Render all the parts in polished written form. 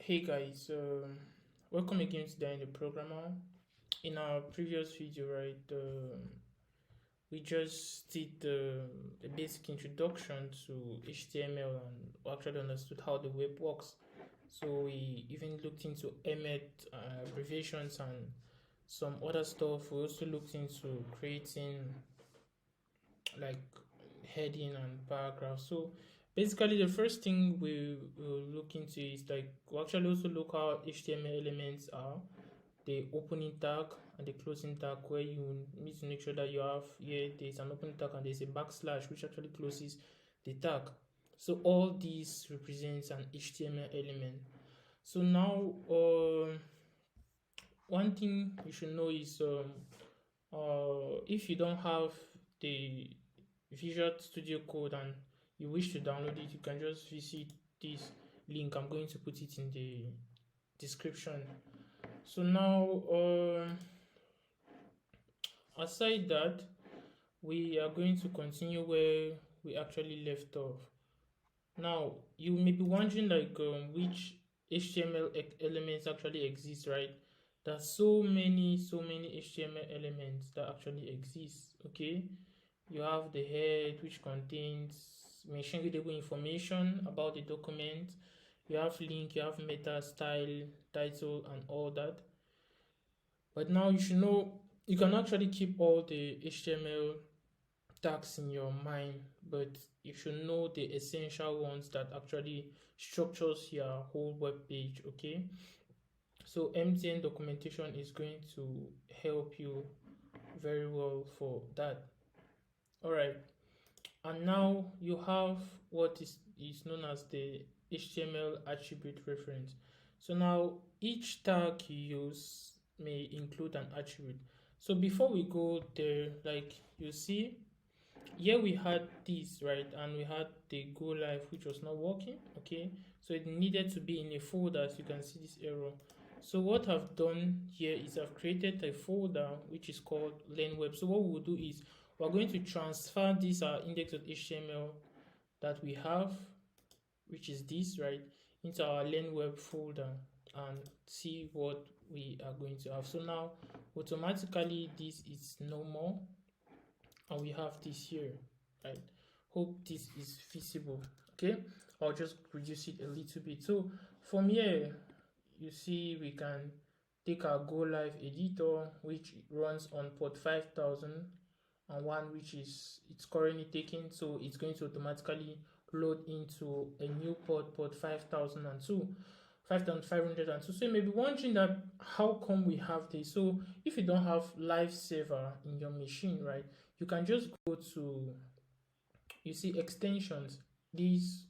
Hey guys, welcome again today in the programmer. In our previous video, right, we just did the basic introduction to HTML and actually understood how the web works. So we even looked into Emmet abbreviations and some other stuff. We also looked into creating like heading and paragraph. So basically, the first thing we will look into is like we actually also look how HTML elements are the opening tag and the closing tag, where you need to make sure that you have here there's an opening tag and there's a backslash which actually closes the tag. So all these represents an HTML element. So now one thing you should know is if you don't have the Visual Studio Code and you wish to download it, you can just visit this link. I'm going to put it in the description. So now, aside that, we are going to continue where we actually left off. Now, you may be wondering like which HTML elements actually exist, right? There's so many HTML elements that actually exist. Okay, you have the head, which contains machine readable information about the document. You have link, you have meta, style, title, and all that. But now you should know you can actually keep all the HTML tags in your mind, but you should know the essential ones that actually structures your whole web page. Okay, so MTN documentation is going to help you very well for that. All right, and now you have what is known as the HTML attribute reference. So now each tag you use may include an attribute. So before we go there, like you see here we had this, right, and we had the go live which was not working. Okay, so it needed to be in a folder, as you can see this error. So what I've done here is I've created a folder which is called learn web. So what we'll do is we're going to transfer this index.html that we have, which is this, right, into our learn web folder and see what we are going to have. So now automatically this is no more and we have this here, right? Hope this is visible. Okay, I'll just reduce it a little bit. So from here you see we can take our go live editor which runs on port 5000 and one which is it's currently taking, so it's going to automatically load into a new port 5002, 5502. So you may be wondering that how come we have this. So if you don't have live server in your machine, right, you can just go to, you see extensions, this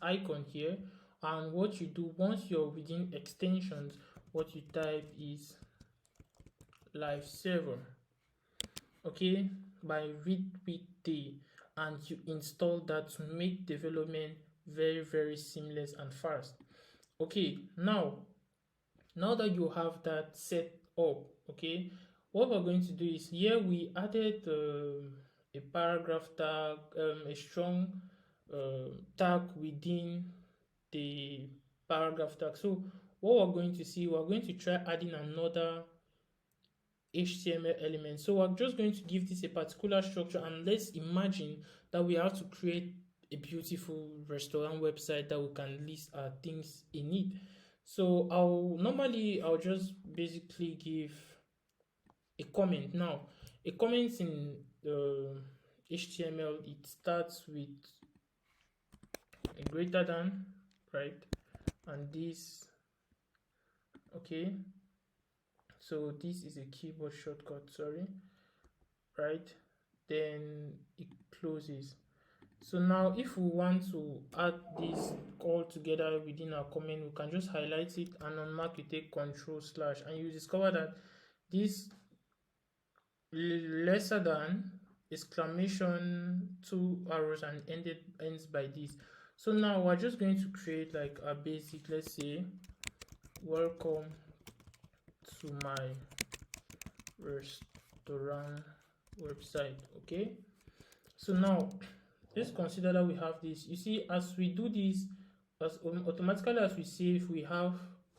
icon here, and what you do once you're within extensions, what you type is live server. Okay, by read and you install that to make development very seamless and fast. Okay, now that you have that set up, okay, what we're going to do is here we added a paragraph tag, a strong tag within the paragraph tag. So what we're going to see, we're going to try adding another HTML element. So I'm just going to give this a particular structure, and let's imagine that we have to create a beautiful restaurant website that we can list our things in it. So I'll just basically give a comment. Now a comment in HTML, it starts with a greater than, right, and this. Okay, so this is a keyboard shortcut, sorry, right, then it closes. So now if we want to add this all together within our comment, we can just highlight it and unmark, you take control slash, and you discover that this lesser than exclamation, two arrows, and ends by this. So now we're just going to create like a basic, let's say welcome to my restaurant website. Okay, so now let's consider that we have this. You see, as we do this, as automatically as we save, we have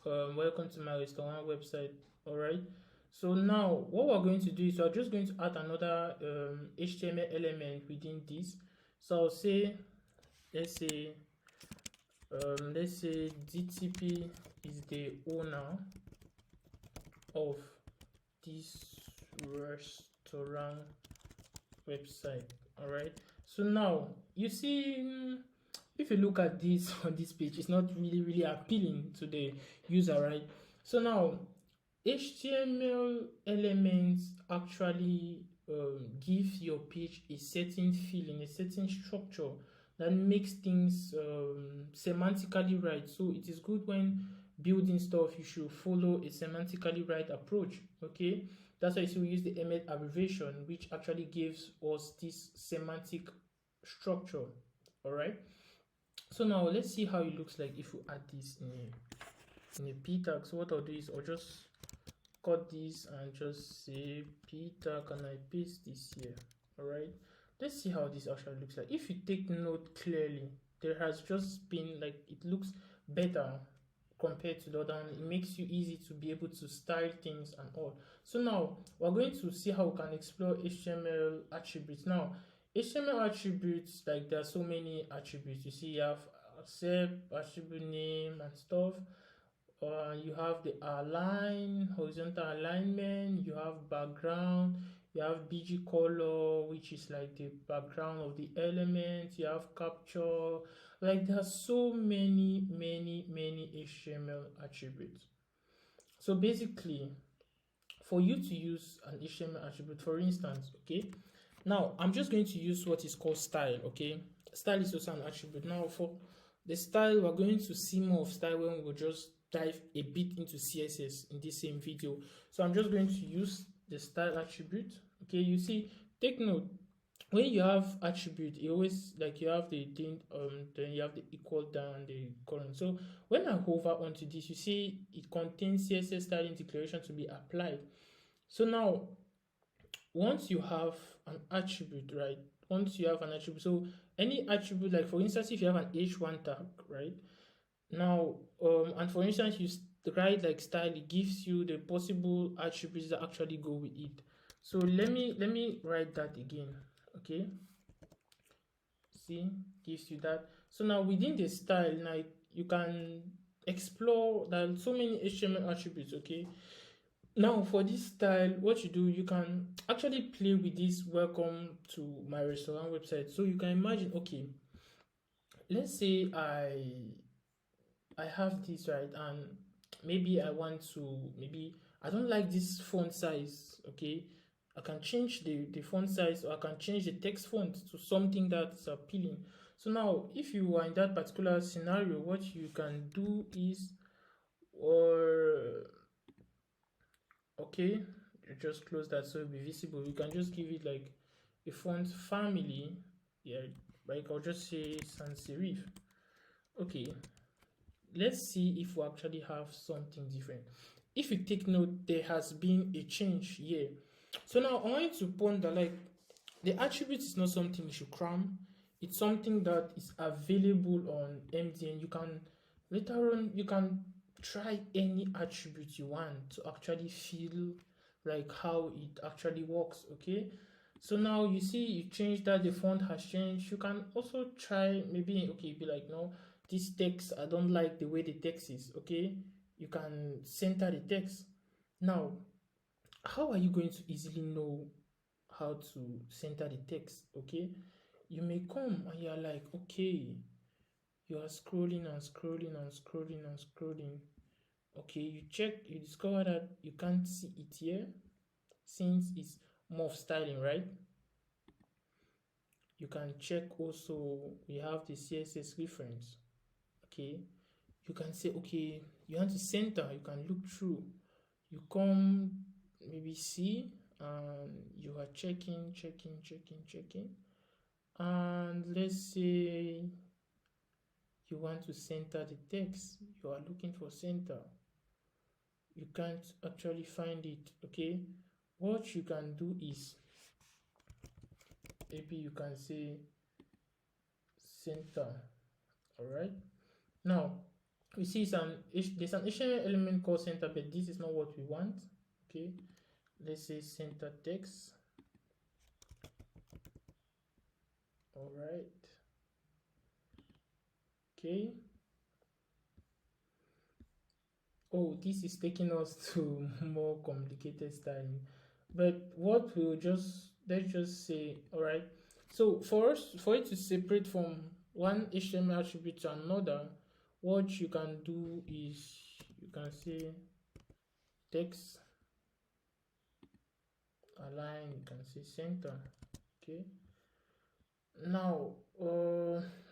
welcome to my restaurant website. All right. So now what we're going to do is we're just going to add another HTML element within this. So I'll say, let's say DTP is the owner of this restaurant website. All right. So now you see, if you look at this on this page, it's not really appealing to the user, right? So now HTML elements actually give your page a certain feeling, a certain structure that makes things semantically right. So it is good when building stuff, you should follow a semantically right approach. Okay, that's why we use the ML abbreviation, which actually gives us this semantic structure. All right. So now let's see how it looks like if we add this in a p tag. So what I'll do is I'll just cut this and just say p tag and I paste this here. All right. Let's see how this actually looks like. If you take note clearly, there has just been like, it looks better compared to the other one. It makes you easy to be able to style things and all. So now we're going to see how we can explore HTML attributes. Now HTML attributes, like there are so many attributes. You see, you have accept, attribute name and stuff. You have the align, horizontal alignment, you have background, you have bg color, which is like the background of the element, you have capture. Like there are so many HTML attributes. So basically, for you to use an HTML attribute, for instance, okay, now I'm just going to use what is called style. Okay, style is also an attribute. Now for the style, we're going to see more of style when we will just dive a bit into CSS in this same video. So I'm just going to use the style attribute. Okay, you see, take note, when you have attribute, you always, like, you have the thing, then you have the equal down, the colon. So when I hover onto this, you see it contains CSS styling declaration to be applied. So now once you have an attribute, right, once you have an attribute, so any attribute, like for instance, if you have an h1 tag, right, now and for instance you write like style, it gives you the possible attributes that actually go with it. So let me write that again. Okay, see, gives you that. So now within the style, now you can explore that so many HTML attributes. Okay, now for this style, what you do, you can actually play with this welcome to my restaurant website. So you can imagine, okay, let's say I have this, right, and maybe I want to, maybe I don't like this font size. Okay, I can change the font size, or I can change the text font to something that's appealing. So now if you are in that particular scenario, what you can do is, or okay, you just close that so it'll be visible. You can just give it like a font family. Yeah, like I'll just say sans serif. Okay, let's see if we actually have something different. If you take note, there has been a change here. So now I want you to ponder, like, the attribute is not something you should cram. It's something that is available on MDN. You can later on, you can try any attribute you want to actually feel like how it actually works. Okay, so now you see you change that, the font has changed. You can also try, maybe, okay, be like, no, this text, I don't like the way the text is. Okay, you can center the text. Now how are you going to easily know how to center the text? Okay, you may come and you're like, okay, you are scrolling and scrolling and scrolling and scrolling. Okay, you check, you discover that you can't see it here since it's more of styling, right? You can check also, we have the CSS reference. Okay, you can say, okay, you want to center, you can look through, you come, maybe see, and you are checking, and let's say you want to center the text, you are looking for center, you can't actually find it. Okay, what you can do is, maybe you can say center. All right, Now we see there's an HTML element called center, but this is not what we want. Okay, let's say center text. All right. Okay. Oh, this is taking us to more complicated styling. But what we'll just let's just say, all right. So for it to separate from one HTML attribute to another, what you can do is you can say text align, you can say center. Okay. Now,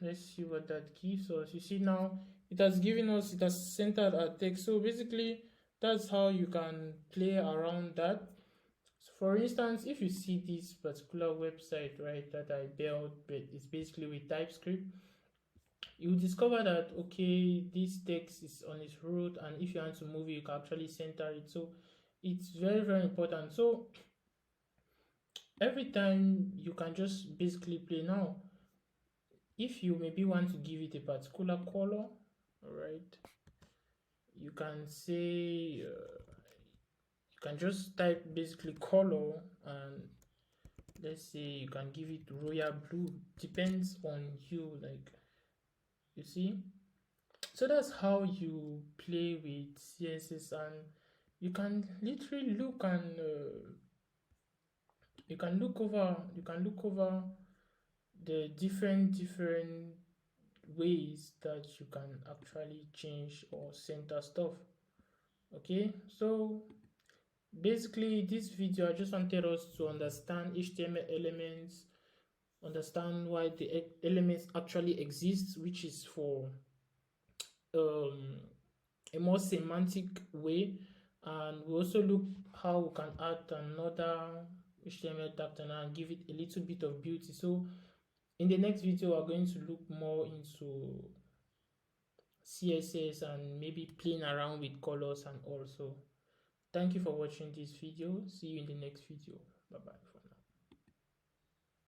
let's see what that gives us. You see now, it has centered our text. So basically, that's how you can play around that. So for instance, if you see this particular website, right, that I built, but it's basically with TypeScript, you discover that, okay, this text is on its root, and if you want to move it, you can actually center it. So it's very, very important. So every time you can just basically play now. If you maybe want to give it a particular color, all right, you can say you can just type basically color, and let's say you can give it royal blue, depends on you, like, you see. So that's how you play with CSS, and you can literally look and you can look over the different ways that you can actually change or center stuff. Okay, so basically this video I just wanted us to understand HTML elements, understand why the elements actually exist, which is for um, a more semantic way, and we also look how we can add another HTML tag and give it a little bit of beauty. So in the next video we're going to look more into CSS and maybe playing around with colors and also. Thank you for watching this video. See you in the next video. Bye bye.